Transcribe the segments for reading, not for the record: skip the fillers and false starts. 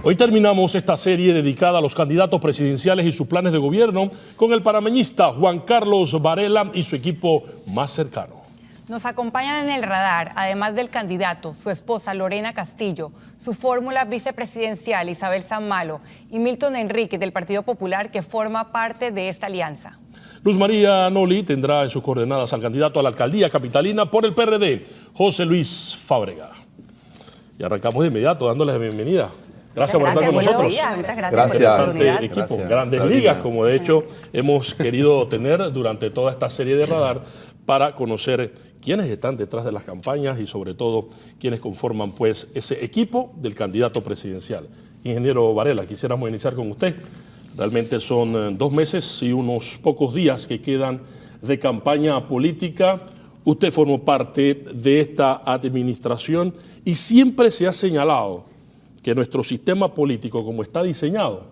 Hoy terminamos esta serie dedicada a los candidatos presidenciales y sus planes de gobierno con el panameñista Juan Carlos Varela y su equipo más cercano. Nos acompañan en el radar, además del candidato, su esposa Lorena Castillo, su fórmula vicepresidencial Isabel San Malo y Milton Enrique del Partido Popular, que forma parte de esta alianza. Luz María Noli tendrá en sus coordenadas al candidato a la alcaldía capitalina por el PRD, José Luis Fábrega. Y arrancamos de inmediato dándoles la bienvenida. Gracias por estar con nosotros. Muchas gracias. Interesante equipo, grandes ligas, como de hecho hemos querido tener durante toda esta serie de radar para conocer quiénes están detrás de las campañas y sobre todo quiénes conforman pues ese equipo del candidato presidencial. Ingeniero Varela, quisiéramos iniciar con usted. Realmente son 2 meses y unos pocos días que quedan de campaña política. Usted formó parte de esta administración y siempre se ha señalado que nuestro sistema político, como está diseñado,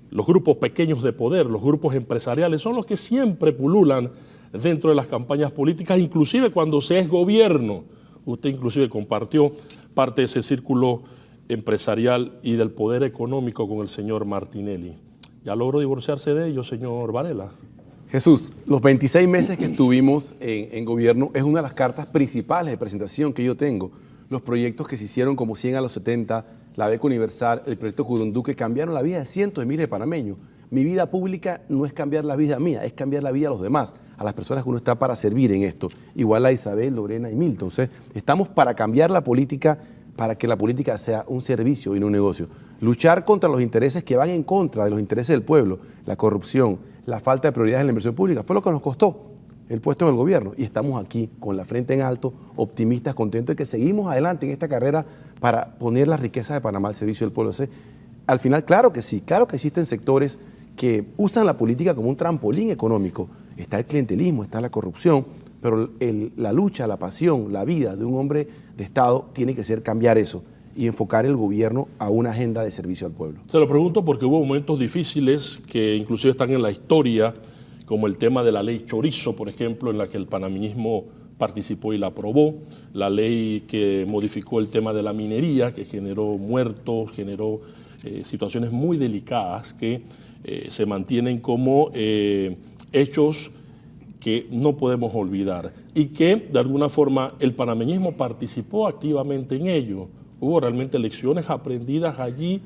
los grupos pequeños de poder, los grupos empresariales, son los que siempre pululan dentro de las campañas políticas, inclusive cuando se es gobierno. Usted inclusive compartió parte de ese círculo empresarial y del poder económico con el señor Martinelli. ¿Ya logró divorciarse de ellos, señor Varela? Jesús, los 26 meses que estuvimos en gobierno es una de las cartas principales de presentación que yo tengo. Los proyectos que se hicieron como 100 a los 70, la beca universal, el proyecto Curundú, que cambiaron la vida de cientos de miles de panameños. Mi vida pública no es cambiar la vida mía, es cambiar la vida a los demás, a las personas que uno está para servir en esto. Igual a Isabel, Lorena y Milton. Entonces, estamos para cambiar la política, para que la política sea un servicio y no un negocio. Luchar contra los intereses que van en contra de los intereses del pueblo, la corrupción, la falta de prioridades en la inversión pública, fue lo que nos costó el puesto en el gobierno. Y estamos aquí con la frente en alto, optimistas, contentos de que seguimos adelante en esta carrera para poner la riqueza de Panamá al servicio del pueblo. Entonces, al final, claro que sí, claro que existen sectores que usan la política como un trampolín económico. Está el clientelismo, está la corrupción, pero la lucha, la pasión, la vida de un hombre de Estado tiene que ser cambiar eso y enfocar el gobierno a una agenda de servicio al pueblo. Se lo pregunto porque hubo momentos difíciles que inclusive están en la historia, como el tema de la ley Chorizo, por ejemplo, en la que el panameñismo participó y la aprobó, la ley que modificó el tema de la minería, que generó muertos, generó situaciones muy delicadas que se mantienen como hechos que no podemos olvidar y que de alguna forma el panameñismo participó activamente en ello. Hubo realmente lecciones aprendidas allí,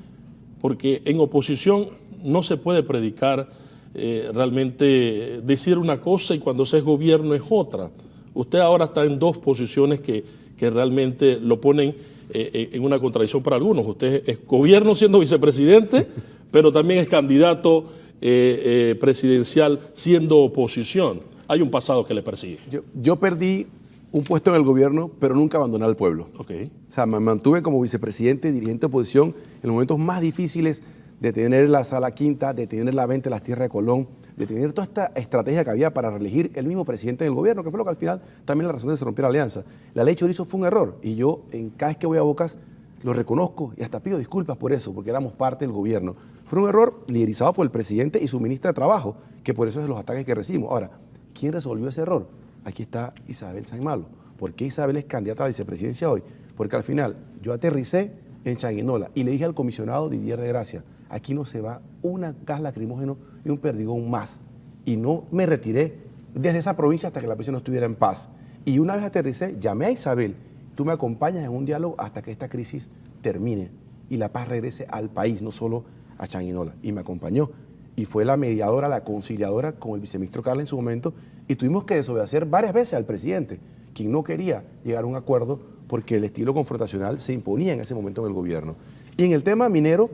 porque en oposición no se puede predicar realmente decir una cosa y cuando se es gobierno es otra. Usted ahora está en 2 posiciones que realmente lo ponen en una contradicción para algunos. Usted es gobierno siendo vicepresidente, pero también es candidato presidencial siendo oposición. Hay un pasado que le persigue. Yo perdí un puesto en el gobierno, pero nunca abandoné al pueblo. Okay. O sea, me mantuve como vicepresidente, dirigente de oposición en los momentos más difíciles de tener la Sala Quinta, de tener la venta de las tierras de Colón, de tener toda esta estrategia que había para reelegir el mismo presidente del gobierno, que fue lo que al final también la razón de que se rompiera la alianza. La ley Chorizo fue un error y yo cada vez que voy a Bocas lo reconozco y hasta pido disculpas por eso, porque éramos parte del gobierno. Fue un error liderizado por el presidente y su ministra de Trabajo, que por eso es los ataques que recibimos. Ahora, ¿quién resolvió ese error? Aquí está Isabel San Malo. ¿Por qué Isabel es candidata a la vicepresidencia hoy? Porque al final yo aterricé en Changuinola y le dije al comisionado Didier de Gracia, aquí no se va un gas lacrimógeno y un perdigón más. Y no me retiré desde esa provincia hasta que la provincia no estuviera en paz. Y una vez aterricé, llamé a Isabel, tú me acompañas en un diálogo hasta que esta crisis termine y la paz regrese al país, no solo a Changuinola. Y me acompañó. Y fue la mediadora, la conciliadora con el viceministro Carla en su momento. Y tuvimos que desobedecer varias veces al presidente, quien no quería llegar a un acuerdo porque el estilo confrontacional se imponía en ese momento en el gobierno. Y en el tema minero,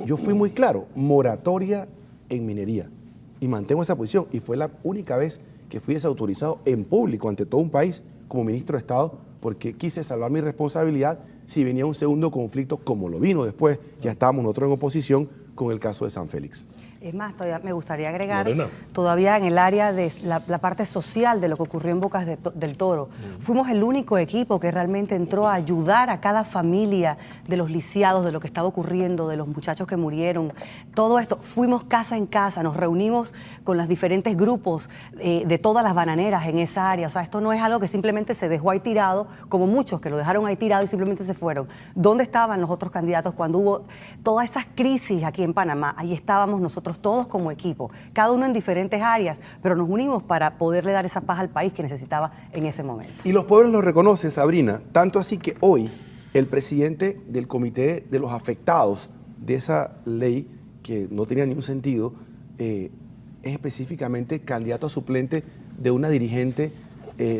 yo fui muy claro, moratoria en minería. Y mantengo esa posición. Y fue la única vez que fui desautorizado en público ante todo un país como ministro de Estado, porque quise salvar mi responsabilidad si venía un segundo conflicto como lo vino después. Ya estábamos nosotros en oposición con el caso de San Félix. Es más, todavía me gustaría agregar, Lorena. todavía en el área de la parte social de lo que ocurrió en Bocas del Toro. Fuimos el único equipo que realmente entró a ayudar a cada familia de los lisiados, de lo que estaba ocurriendo, de los muchachos que murieron. Todo esto, fuimos casa en casa, nos reunimos con los diferentes grupos de todas las bananeras en esa área. O sea, esto no es algo que simplemente se dejó ahí tirado, como muchos que lo dejaron ahí tirado y simplemente se fueron. ¿Dónde estaban los otros candidatos cuando hubo todas esas crisis aquí en Panamá? Ahí estábamos nosotros todos como equipo, cada uno en diferentes áreas, pero nos unimos para poderle dar esa paz al país que necesitaba en ese momento. Y los pueblos lo reconocen, Sabrina, tanto así que hoy el presidente del comité de los afectados de esa ley, que no tenía ningún sentido, es específicamente candidato a suplente de una dirigente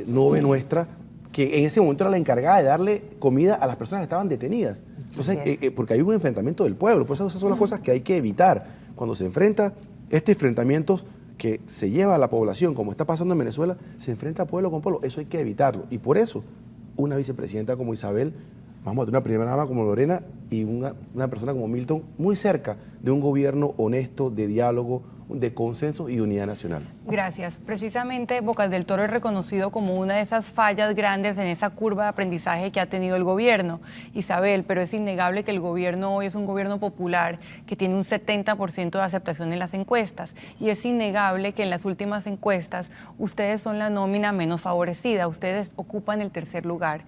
nove nuestra, que en ese momento era la encargada de darle comida a las personas que estaban detenidas. Entonces, porque hay un enfrentamiento del pueblo, por eso esas son las cosas que hay que evitar. Cuando se enfrenta enfrentamientos que se lleva a la población, como está pasando en Venezuela, se enfrenta pueblo con pueblo. Eso hay que evitarlo. Y por eso, una vicepresidenta como Isabel, vamos a tener una primera dama como Lorena y una persona como Milton, muy cerca de un gobierno honesto, de diálogo, de consenso y unidad nacional. Gracias. Precisamente Bocas del Toro es reconocido como una de esas fallas grandes en esa curva de aprendizaje que ha tenido el gobierno. Isabel, pero es innegable que el gobierno hoy es un gobierno popular que tiene un 70% de aceptación en las encuestas. Y es innegable que en las últimas encuestas ustedes son la nómina menos favorecida, ustedes ocupan el tercer lugar.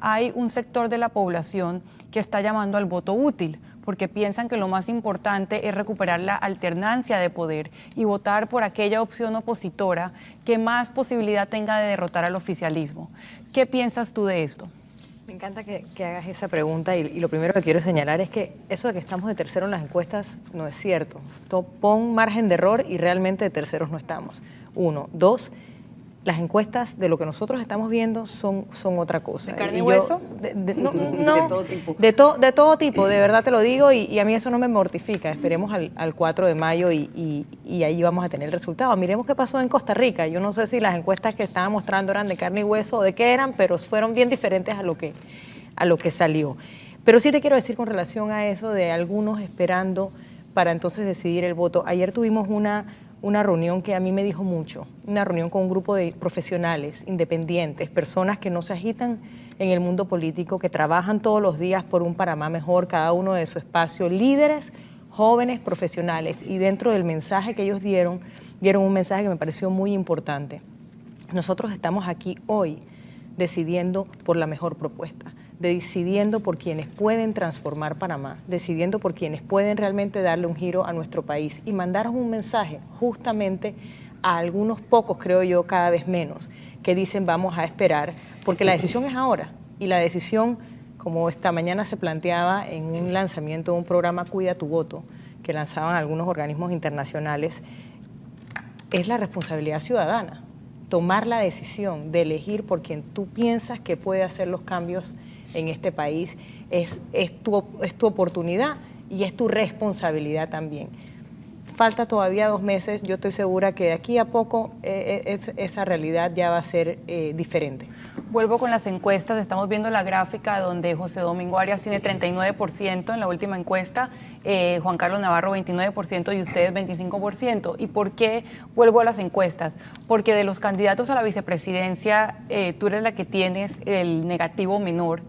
Hay un sector de la población que está llamando al voto útil, porque piensan que lo más importante es recuperar la alternancia de poder y votar por aquella opción opositora que más posibilidad tenga de derrotar al oficialismo. ¿Qué piensas tú de esto? Me encanta que hagas esa pregunta y lo primero que quiero señalar es que eso de que estamos de tercero en las encuestas no es cierto. Pon margen de error y realmente de terceros no estamos. 1. 2. Las encuestas de lo que nosotros estamos viendo son otra cosa. ¿De carne y hueso? No, de todo tipo. De todo tipo, de verdad te lo digo, y a mí eso no me mortifica. Esperemos al 4 de mayo y ahí vamos a tener el resultado. Miremos qué pasó en Costa Rica. Yo no sé si las encuestas que estaban mostrando eran de carne y hueso o de qué eran, pero fueron bien diferentes a lo que salió. Pero sí te quiero decir con relación a eso de algunos esperando para entonces decidir el voto. Ayer tuvimos una reunión que a mí me dijo mucho, una reunión con un grupo de profesionales, independientes, personas que no se agitan en el mundo político, que trabajan todos los días por un Panamá mejor, cada uno de su espacio, líderes, jóvenes, profesionales, y dentro del mensaje que ellos dieron un mensaje que me pareció muy importante. Nosotros estamos aquí hoy decidiendo por la mejor propuesta, decidiendo por quienes pueden transformar Panamá, decidiendo por quienes pueden realmente darle un giro a nuestro país y mandar un mensaje justamente a algunos pocos, creo yo, cada vez menos, que dicen vamos a esperar, porque la decisión es ahora y la decisión, como esta mañana se planteaba en un lanzamiento de un programa Cuida tu Voto, que lanzaban algunos organismos internacionales, es la responsabilidad ciudadana, tomar la decisión de elegir por quien tú piensas que puede hacer los cambios en este país, es tu oportunidad y es tu responsabilidad también. Falta todavía 2 meses, yo estoy segura que de aquí a poco esa realidad ya va a ser diferente. Vuelvo con las encuestas, estamos viendo la gráfica donde José Domingo Arias tiene 39% en la última encuesta, Juan Carlos Navarro 29% y ustedes 25%. ¿Y por qué vuelvo a las encuestas? Porque de los candidatos a la vicepresidencia, tú eres la que tienes el negativo menor.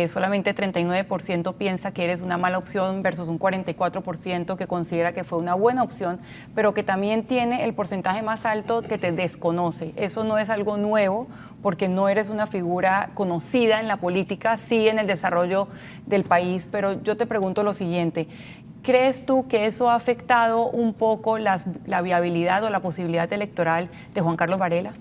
Solamente 39% piensa que eres una mala opción versus un 44% que considera que fue una buena opción, pero que también tiene el porcentaje más alto que te desconoce. Eso no es algo nuevo porque no eres una figura conocida en la política, sí en el desarrollo del país, pero yo te pregunto lo siguiente. ¿Crees tú que eso ha afectado un poco la viabilidad o la posibilidad electoral de Juan Carlos Varela?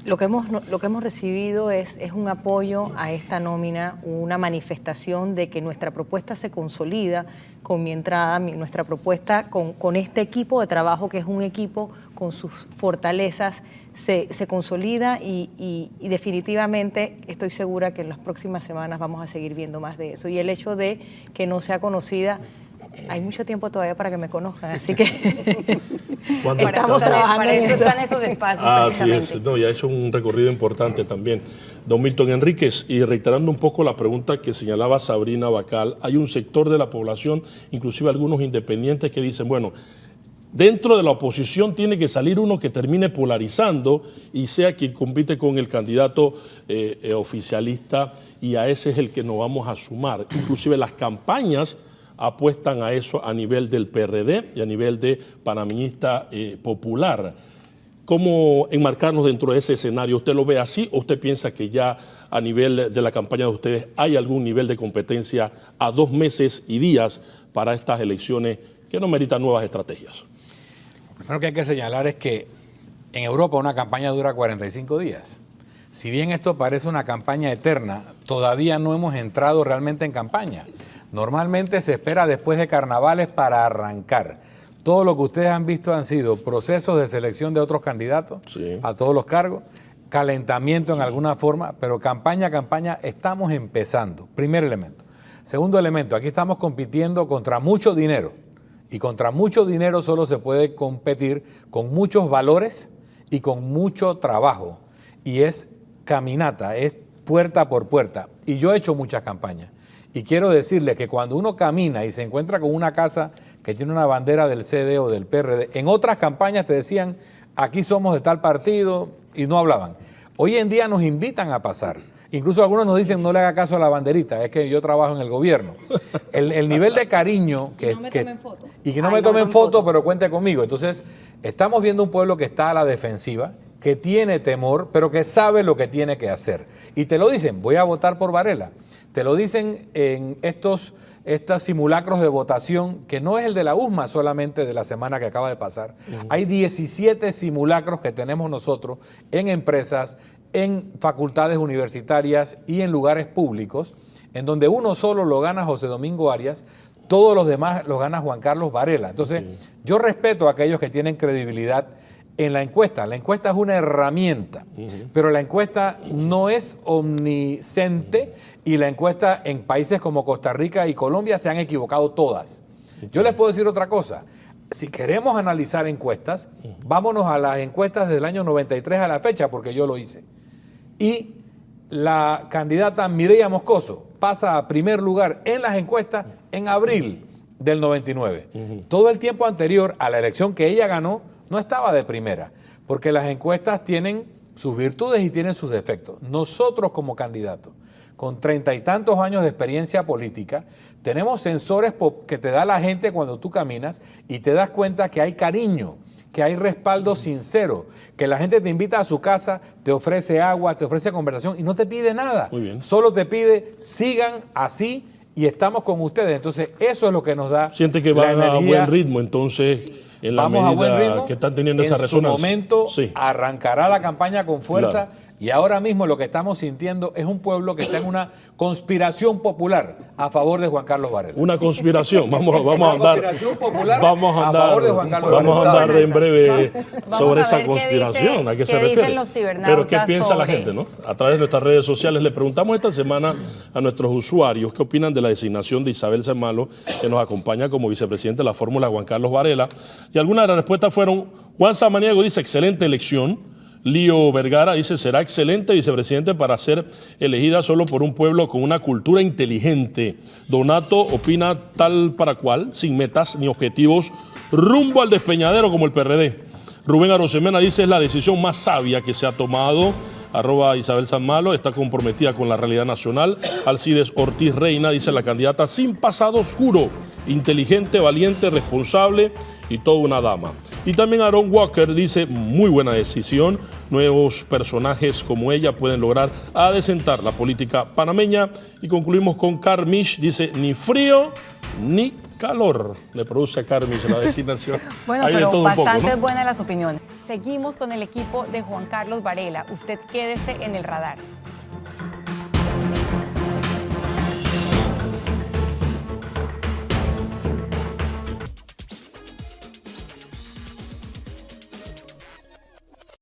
Lo que hemos recibido es un apoyo a esta nómina, una manifestación de que nuestra propuesta se consolida con mi entrada, nuestra propuesta con este equipo de trabajo, que es un equipo con sus fortalezas, se consolida y definitivamente estoy segura que en las próximas semanas vamos a seguir viendo más de eso. Y el hecho de que no sea conocida, hay mucho tiempo todavía para que me conozcan, así que estamos trabajando para en eso. eso. Están esos espacios Así precisamente. es, no, ya ha hecho un recorrido importante también. Don Milton Enríquez, y reiterando un poco la pregunta que señalaba Sabrina Bacal, hay un sector de la población, inclusive algunos independientes, que dicen, bueno, Dentro de la oposición tiene que salir uno que termine polarizando y sea quien compite con el candidato oficialista, y a ese es el que nos vamos a sumar. Inclusive las campañas apuestan a eso a nivel del PRD y a nivel de panameñista popular. ¿Cómo enmarcarnos dentro de ese escenario? ¿Usted lo ve así o usted piensa que ya a nivel de la campaña de ustedes hay algún nivel de competencia a 2 meses y días para estas elecciones que no meritan nuevas estrategias? Lo primero que hay que señalar es que en Europa una campaña dura 45 días. Si bien esto parece una campaña eterna, todavía no hemos entrado realmente en campaña. Normalmente se espera después de carnavales para arrancar. Todo lo que ustedes han visto han sido procesos de selección de otros candidatos a todos los cargos, calentamiento en alguna forma, pero campaña estamos empezando. Primer elemento. Segundo elemento, aquí estamos compitiendo contra mucho dinero. Y contra mucho dinero solo se puede competir con muchos valores y con mucho trabajo. Y es caminata, es puerta por puerta. Y yo he hecho muchas campañas. Y quiero decirles que cuando uno camina y se encuentra con una casa que tiene una bandera del CD o del PRD, en otras campañas te decían, aquí somos de tal partido, y no hablaban. Hoy en día nos invitan a pasar. Incluso algunos nos dicen, no le haga caso a la banderita, es que yo trabajo en el gobierno. El nivel de cariño y que no me tomen foto, pero cuente conmigo. Entonces, estamos viendo un pueblo que está a la defensiva, que tiene temor, pero que sabe lo que tiene que hacer. Y te lo dicen, voy a votar por Varela. Te lo dicen en estos simulacros de votación, que no es el de la USMA solamente de la semana que acaba de pasar. Hay 17 simulacros que tenemos nosotros en empresas, en facultades universitarias y en lugares públicos, en donde uno solo lo gana José Domingo Arias, todos los demás los gana Juan Carlos Varela. Entonces, yo respeto a aquellos que tienen credibilidad en la encuesta. La encuesta es una herramienta, pero la encuesta no es omnisciente, y la encuesta en países como Costa Rica y Colombia se han equivocado todas. Yo les puedo decir otra cosa. Si queremos analizar encuestas, vámonos a las encuestas del año 93 a la fecha, porque yo lo hice. Y la candidata Mireya Moscoso pasa a primer lugar en las encuestas en abril del 99. Todo el tiempo anterior a la elección que ella ganó, no estaba de primera, porque las encuestas tienen sus virtudes y tienen sus defectos. Nosotros como candidatos, con 30 y tantos años de experiencia política, tenemos sensores que te da la gente cuando tú caminas y te das cuenta que hay cariño, que hay respaldo sincero, que la gente te invita a su casa, te ofrece agua, te ofrece conversación y no te pide nada. Muy bien. Solo te pide, sigan así y estamos con ustedes. Entonces, eso es lo que nos da. Siente que van a buen ritmo, entonces, en la vamos a buen medida ritmo, que están teniendo esa resonancia. En su momento sí, arrancará la campaña con fuerza. Claro. Y ahora mismo lo que estamos sintiendo es un pueblo que está en una conspiración popular a favor de Juan Carlos Varela. Una conspiración. Vamos a andar. Conspiración popular Vamos a andar. a favor de Juan Carlos vamos a Varela. andar en breve Vamos sobre a esa ver conspiración. ¿A qué se qué refiere? dicen los cibernautas Pero ¿qué piensa la sobre? gente, no? A través de nuestras redes sociales le preguntamos esta semana a nuestros usuarios qué opinan de la designación de Isabel Sanmalo, que nos acompaña como vicepresidente de la fórmula Juan Carlos Varela. Y algunas de las respuestas fueron: Juan Samaniego dice excelente elección. Lío Vergara dice, será excelente vicepresidente para ser elegida solo por un pueblo con una cultura inteligente. Donato opina tal para cual, sin metas ni objetivos, rumbo al despeñadero como el PRD. Rubén Arosemena dice, es la decisión más sabia que se ha tomado. @Isabel Sanmalo está comprometida con la realidad nacional. Alcides Ortiz Reina dice, la candidata sin pasado oscuro, inteligente, valiente, responsable y toda una dama. Y también Aaron Walker dice, muy buena decisión, nuevos personajes como ella pueden lograr adecentar la política panameña. Y concluimos con Carmish, dice, ni frío ni calor le produce a Carmish la designación. Bueno, hay de pero todo un poco, bastante ¿no? buenas las opiniones. Seguimos con el equipo de Juan Carlos Varela. Usted quédese en el radar.